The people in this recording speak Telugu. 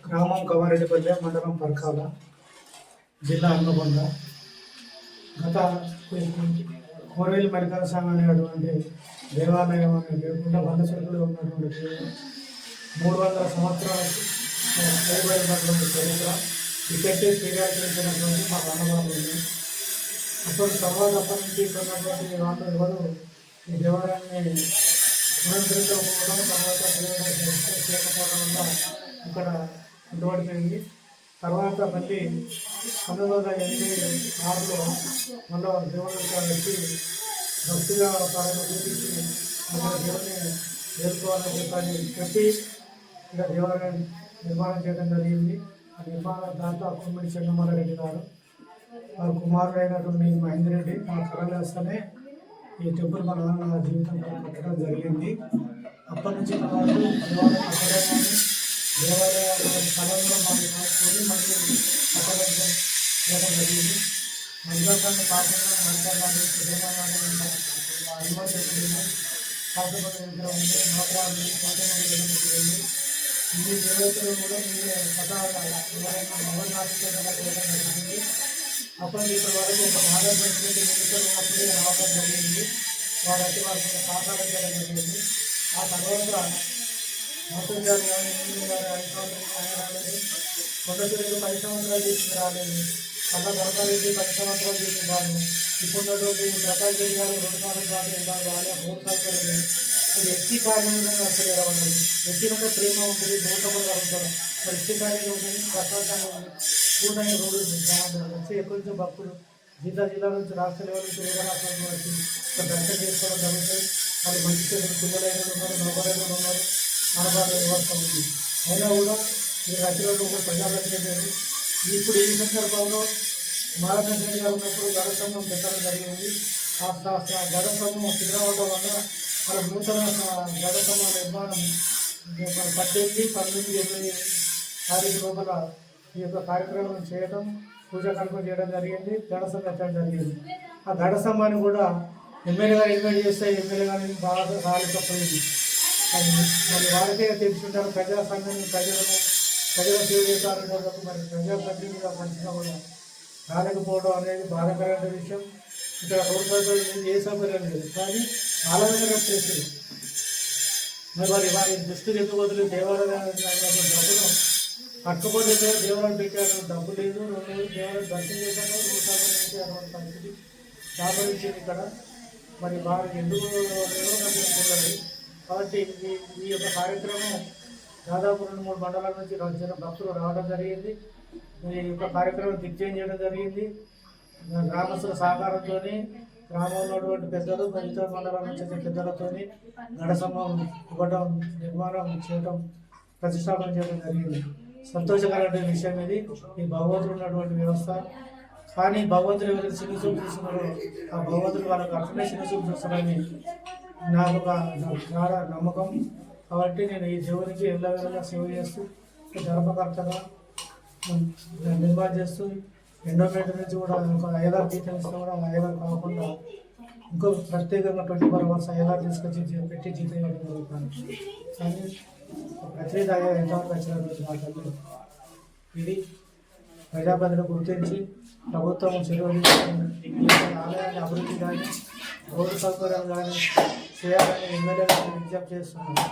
గ్రామం కమారెడ్డిపల్లె, మండలం పరకాల, జిల్లా హన్మకొండ. గత కోరవేలి మరికాల సంఘం అనేటువంటి దేవాలయం అనే లేకుండా 100 చెరువులు ఉన్నటువంటి 300 సంవత్సరాల పైబడినటువంటి చరిత్ర ఇక్కడే శ్రీరాజించినటువంటి మా అన్నవాళ్ళు ఉంది. అప్పటి నుంచి ఉన్నటువంటి వాళ్ళు ఎవరు ఈ దేవాలయాన్ని పునరుద్ధరించకపోవడం, తర్వాత చేయకపోవడం వల్ల ఇక్కడ ఇటువంటి తర్వాత మళ్ళీ 1986లో మళ్ళీ దేవుడు వచ్చి భక్తిగా పాలన చూపించి మన దేవుడిని చేరుకోవాలని చెప్పి ఇక్కడ దేవాలయం నిర్మాణం చేయడం జరిగింది. ఆ నిర్మాణ దాంట్లో కుమ్మడి చెన్నమల్లారెడ్డి గారు, వారి కుమారుడు అయినటువంటి మహేందర్ రెడ్డి ఆ కళలేస్తేనే ఈ టెంపుల్ మన నాన్న జీవితం కట్టడం జరిగింది. అప్పటి నుంచి దేవాలయం కట్టడం దేవాలయాల స్థలంలో మాకు కాసుకొని మళ్ళీ కట్టడం చేయడం జరిగింది. మందిరాన్ని కాకుండా మందిరాన్ని అనుమతి కాకపోతే విగ్రహం ఉంది, నవగ్రహాలు కోటలు ఇన్ని దేవతలు కూడా మీరే నవనాశికంగా చేయడం జరిగింది. అప్పటి ఇప్పటి వరకు ఒక భారతదేశంలో ఎన్నికలు అప్పుడే రావడం జరిగింది. వారైతే వారికి సాకారం చేయడం జరిగింది. ఆ తర్వాత మొత్తం గారు కానీ గారు 5 సంవత్సరాలు రాలేదు, కొండపల్లికి 10 సంవత్సరాలు చేసి రాలేదు, అలా దొరకారెడ్డి 10 సంవత్సరాలు చేసి రాదు. ఇప్పుడున్నటువంటి ప్రకాష్ రెడ్డి గారు 2 సంవత్సరాలు ఉండాలి, వాళ్ళ 3 సంవత్సరాలు. వ్యక్తి కార్యంలో అసలు ఎరవండి, వ్యక్తిగత ప్రేమ ఉంటుంది, దూరంగా ఉంటారు. మరి వ్యక్తి కార్యంలో ఉంటుంది, ప్రశాంతంగా ఉంటుంది. పూర్ణ రోడ్డు వచ్చి ఎక్కడి నుంచో భక్తులు జిల్లా నుంచి రాష్ట్ర లెవెల్ నుంచి వేరే రాష్ట్రాల వచ్చి దర్శనం చేసుకోవడం జరుగుతుంది. వాళ్ళు మంచి చేతులు పిల్లలైన ఉన్నారు, నౌకరైన ఉన్నారు, అనబాధ వ్యవస్థ ఉంది. అయినా కూడా ఈ రచనలు కూడా ప్రజాప్రతినిధులు ఇప్పుడు ఈ సందర్భంలో మహారాజరెడ్డి గారు ఉన్నప్పుడు గడసంగం పెట్టడం జరిగింది. ఆ గడసంగం సిద్ధమవడం వల్ల మన నూతన గడసంగం నిర్మాణం 18, 19, 20 తారీఖు లోపల ఈ యొక్క కార్యక్రమం చేయడం, పూజా కార్యక్రమం చేయడం జరిగింది. గడసం పెట్టడం జరిగింది. ఆ గడసంబాన్ని కూడా ఎమ్మెల్యే గారు ఇన్వైట్ చేస్తే ఎమ్మెల్యే గారిని బాగా రాలేకపోయింది. మరి వారికే తెలుసుకుంటారు, ప్రజా సంఘాన్ని ప్రజల సేవ చేస్తారంటే మరి ప్రజాప్రతినిధిగా మంచిగా కూడా రాలేకపోవడం అనేది బాధాకరమైన విషయం. ఇక్కడ రోడ్డు సౌకర్యం ఏ సౌకర్యం లేదు, కానీ ఆలోచన చేస్తుంది. మరి వారి దృష్టికి ఎందుకు వదిలి దేవాలయాన్ని డబ్బును పట్టుకోపోతే దేవాలయం పెట్టారు, డబ్బు లేదు, 2 రోజులు దేవాలయం దర్శనం చేశాను, అటువంటి పరిస్థితి దాపరించింది ఇక్కడ. మరి వారికి ఎందుకు తెలియదు. కాబట్టి ఈ యొక్క కార్యక్రమం దాదాపు 2-3 మండలాల నుంచి వచ్చిన భక్తులు రావడం జరిగింది. ఈ యొక్క కార్యక్రమం దిగ్విజయం చేయడం జరిగింది. గ్రామస్తుల సహకారంతో, గ్రామంలో ఉన్నటువంటి పెద్దలు, ఇతర మండలాల నుంచి వచ్చే పెద్దలతో గడసంగం ఇవ్వడం, నిర్మాణం చేయడం, ప్రతిష్టాపన చేయడం జరిగింది. సంతోషకరమైన విషయం ఇది. ఈ భగవంతుడు ఉన్నటువంటి వ్యవస్థ. కానీ భగవంతుడు ఎవరైతే చిన్నచూపు చూస్తున్నారో ఆ భగవంతుడు వాళ్ళకి అట్లనే చిన్నచూపు చూస్తారని నాకు ఒక నమ్మకం. కాబట్టి నేను ఈ దేవునికి ఎల్లవేళగా సేవ చేస్తూ ధర్మకర్తగా నిర్మాణం చేస్తూ ఎండోమెంట్ నుంచి కూడా ఒక ఐదారు జీతం ఇస్తే కూడా ఐదారు కాకుండా ఇంకో ప్రత్యేకంగా 24 hours ఐదారు తీసుకొచ్చి పెట్టి జీతం ఇవ్వడం జరుగుతాను. కానీ ప్రత్యేక ఎంతవరకు వచ్చినటువంటి మాటలు ఇది ప్రజాప్రతినిధులు గుర్తించి ప్రభుత్వం చెరువులు ఆలయాన్ని అభివృద్ధి కానీ రోడ్డు సౌకర్యం కానీ చేయాలని ఎమ్మెల్యే గారిని విజ్ఞప్తి చేస్తున్నాను.